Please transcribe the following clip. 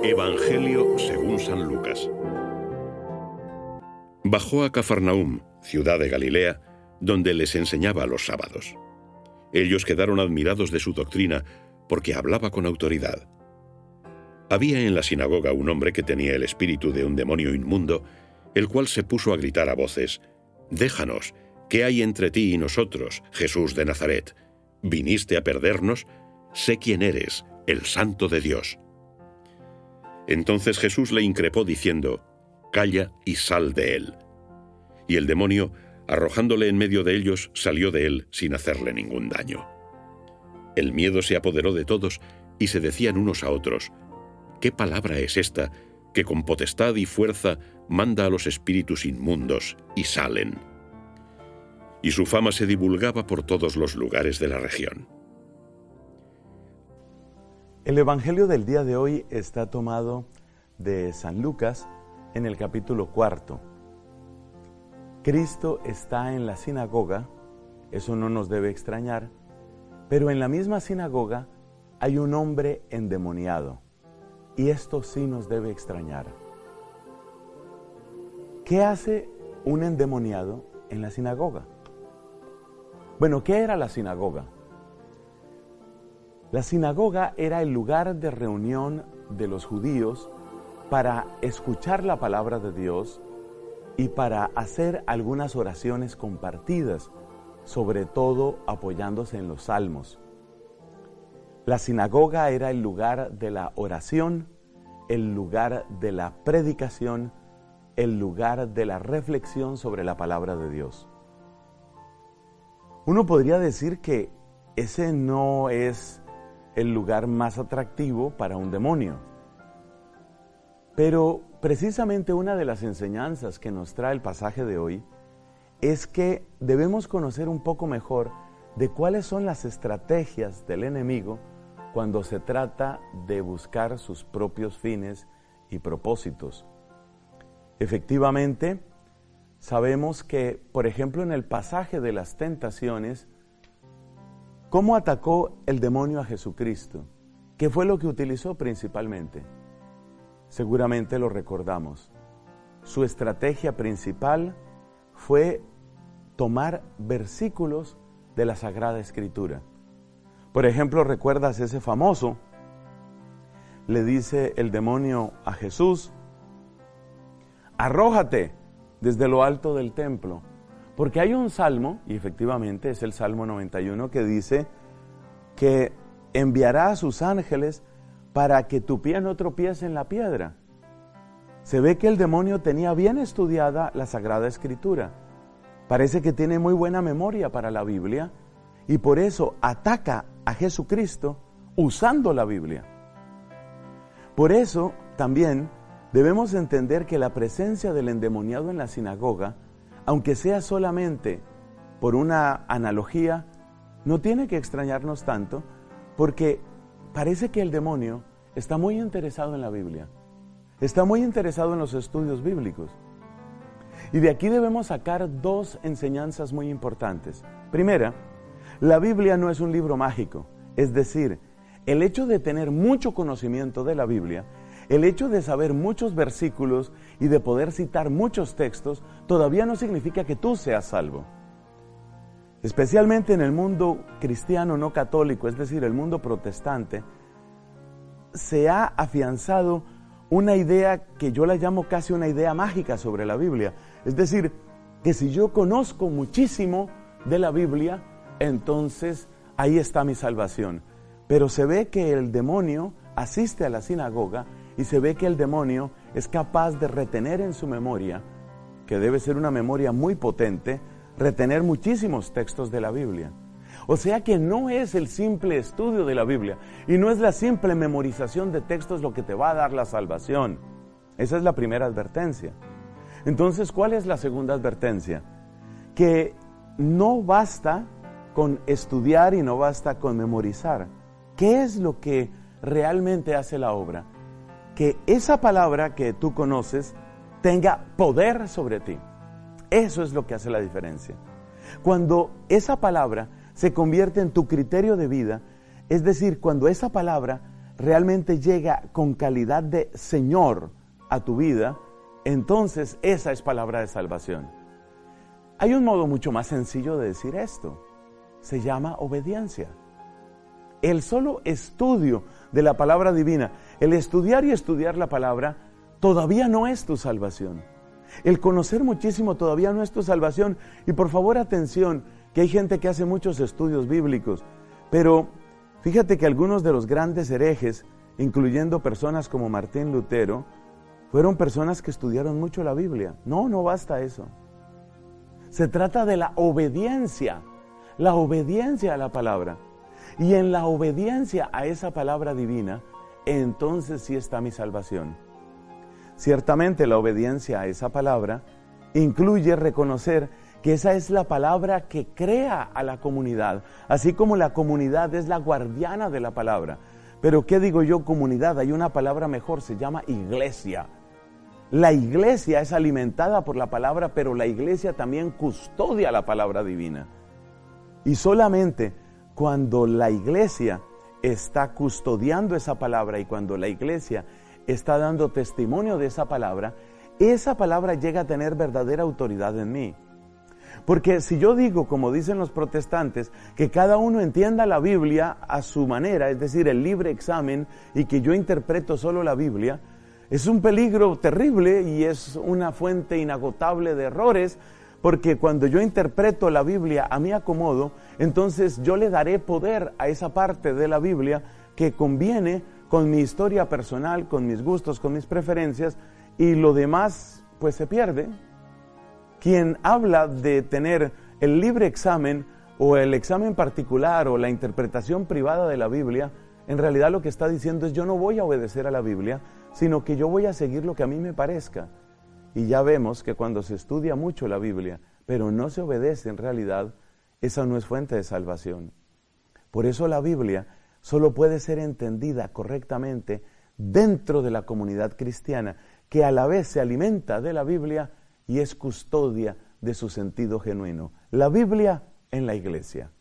Evangelio según San Lucas. Bajó a Cafarnaúm, ciudad de Galilea, donde les enseñaba los sábados. Ellos quedaron admirados de su doctrina, porque hablaba con autoridad. Había en la sinagoga un hombre que tenía el espíritu de un demonio inmundo, el cual se puso a gritar a voces: «Déjanos, ¿qué hay entre ti y nosotros, Jesús de Nazaret? ¿Viniste a perdernos? Sé quién eres, el Santo de Dios». Entonces Jesús le increpó diciendo: «Calla y sal de él». Y el demonio, arrojándole en medio de ellos, salió de él sin hacerle ningún daño. El miedo se apoderó de todos y se decían unos a otros: «¿Qué palabra es esta que con potestad y fuerza manda a los espíritus inmundos y salen?» Y su fama se divulgaba por todos los lugares de la región. El Evangelio del día de hoy está tomado de San Lucas en el capítulo 4. Cristo está en la sinagoga, eso no nos debe extrañar, pero en la misma sinagoga hay un hombre endemoniado, y esto sí nos debe extrañar. ¿Qué hace un endemoniado en la sinagoga? Bueno, ¿qué era la sinagoga? La sinagoga era el lugar de reunión de los judíos para escuchar la palabra de Dios y para hacer algunas oraciones compartidas, sobre todo apoyándose en los salmos. La sinagoga era el lugar de la oración, el lugar de la predicación, el lugar de la reflexión sobre la palabra de Dios. Uno podría decir que ese no es el lugar más atractivo para un demonio. Pero precisamente una de las enseñanzas que nos trae el pasaje de hoy es que debemos conocer un poco mejor de cuáles son las estrategias del enemigo cuando se trata de buscar sus propios fines y propósitos. Efectivamente, sabemos que, por ejemplo, en el pasaje de las tentaciones, ¿cómo atacó el demonio a Jesucristo? ¿Qué fue lo que utilizó principalmente? Seguramente lo recordamos. Su estrategia principal fue tomar versículos de la Sagrada Escritura. Por ejemplo, ¿recuerdas ese famoso? Le dice el demonio a Jesús: «Arrójate desde lo alto del templo». Porque hay un salmo, y efectivamente es el Salmo 91, que dice que enviará a sus ángeles para que tu pie no tropiece en la piedra. Se ve que el demonio tenía bien estudiada la Sagrada Escritura. Parece que tiene muy buena memoria para la Biblia y por eso ataca a Jesucristo usando la Biblia. Por eso también debemos entender que la presencia del endemoniado en la sinagoga, aunque sea solamente por una analogía, no tiene que extrañarnos tanto, porque parece que el demonio está muy interesado en la Biblia, está muy interesado en los estudios bíblicos. Y de aquí debemos sacar dos enseñanzas muy importantes. Primera, la Biblia no es un libro mágico, es decir, el hecho de tener mucho conocimiento de la Biblia, el hecho de saber muchos versículos y de poder citar muchos textos, todavía no significa que tú seas salvo. Especialmente en el mundo cristiano no católico, es decir, el mundo protestante, se ha afianzado una idea que yo la llamo casi una idea mágica sobre la Biblia. Es decir, que si yo conozco muchísimo de la Biblia, entonces ahí está mi salvación. Pero se ve que el demonio asiste a la sinagoga y se ve que el demonio es capaz de retener en su memoria, que debe ser una memoria muy potente, retener muchísimos textos de la Biblia. O sea que no es el simple estudio de la Biblia y no es la simple memorización de textos lo que te va a dar la salvación. Esa es la primera advertencia. Entonces, ¿cuál es la segunda advertencia? Que no basta con estudiar y no basta con memorizar. ¿Qué es lo que realmente hace la obra? Que esa palabra que tú conoces tenga poder sobre ti. Eso es lo que hace la diferencia. Cuando esa palabra se convierte en tu criterio de vida, es decir, cuando esa palabra realmente llega con calidad de Señor a tu vida, entonces esa es palabra de salvación. Hay un modo mucho más sencillo de decir esto. Se llama obediencia. El solo estudio de la palabra divina, el estudiar y estudiar la palabra, todavía no es tu salvación. El conocer muchísimo todavía no es tu salvación. Y por favor, atención, que hay gente que hace muchos estudios bíblicos, pero fíjate que algunos de los grandes herejes, incluyendo personas como Martín Lutero, fueron personas que estudiaron mucho la Biblia. No basta eso. Se trata de la obediencia a la palabra. Y en la obediencia a esa palabra divina, entonces sí está mi salvación. Ciertamente la obediencia a esa palabra incluye reconocer que esa es la palabra que crea a la comunidad, así como la comunidad es la guardiana de la palabra. Pero ¿qué digo yo comunidad? Hay una palabra mejor, se llama iglesia. La iglesia es alimentada por la palabra, pero la iglesia también custodia la palabra divina. Y solamente cuando la iglesia está custodiando esa palabra y cuando la iglesia está dando testimonio de esa palabra llega a tener verdadera autoridad en mí. Porque si yo digo, como dicen los protestantes, que cada uno entienda la Biblia a su manera, es decir, el libre examen, y que yo interpreto solo la Biblia, es un peligro terrible y es una fuente inagotable de errores, porque cuando yo interpreto la Biblia a mi acomodo, entonces yo le daré poder a esa parte de la Biblia que conviene con mi historia personal, con mis gustos, con mis preferencias, y lo demás pues se pierde. Quien habla de tener el libre examen o el examen particular o la interpretación privada de la Biblia, en realidad lo que está diciendo es: yo no voy a obedecer a la Biblia, sino que yo voy a seguir lo que a mí me parezca. Y ya vemos que cuando se estudia mucho la Biblia, pero no se obedece en realidad, esa no es fuente de salvación. Por eso la Biblia solo puede ser entendida correctamente dentro de la comunidad cristiana, que a la vez se alimenta de la Biblia y es custodia de su sentido genuino. La Biblia en la iglesia.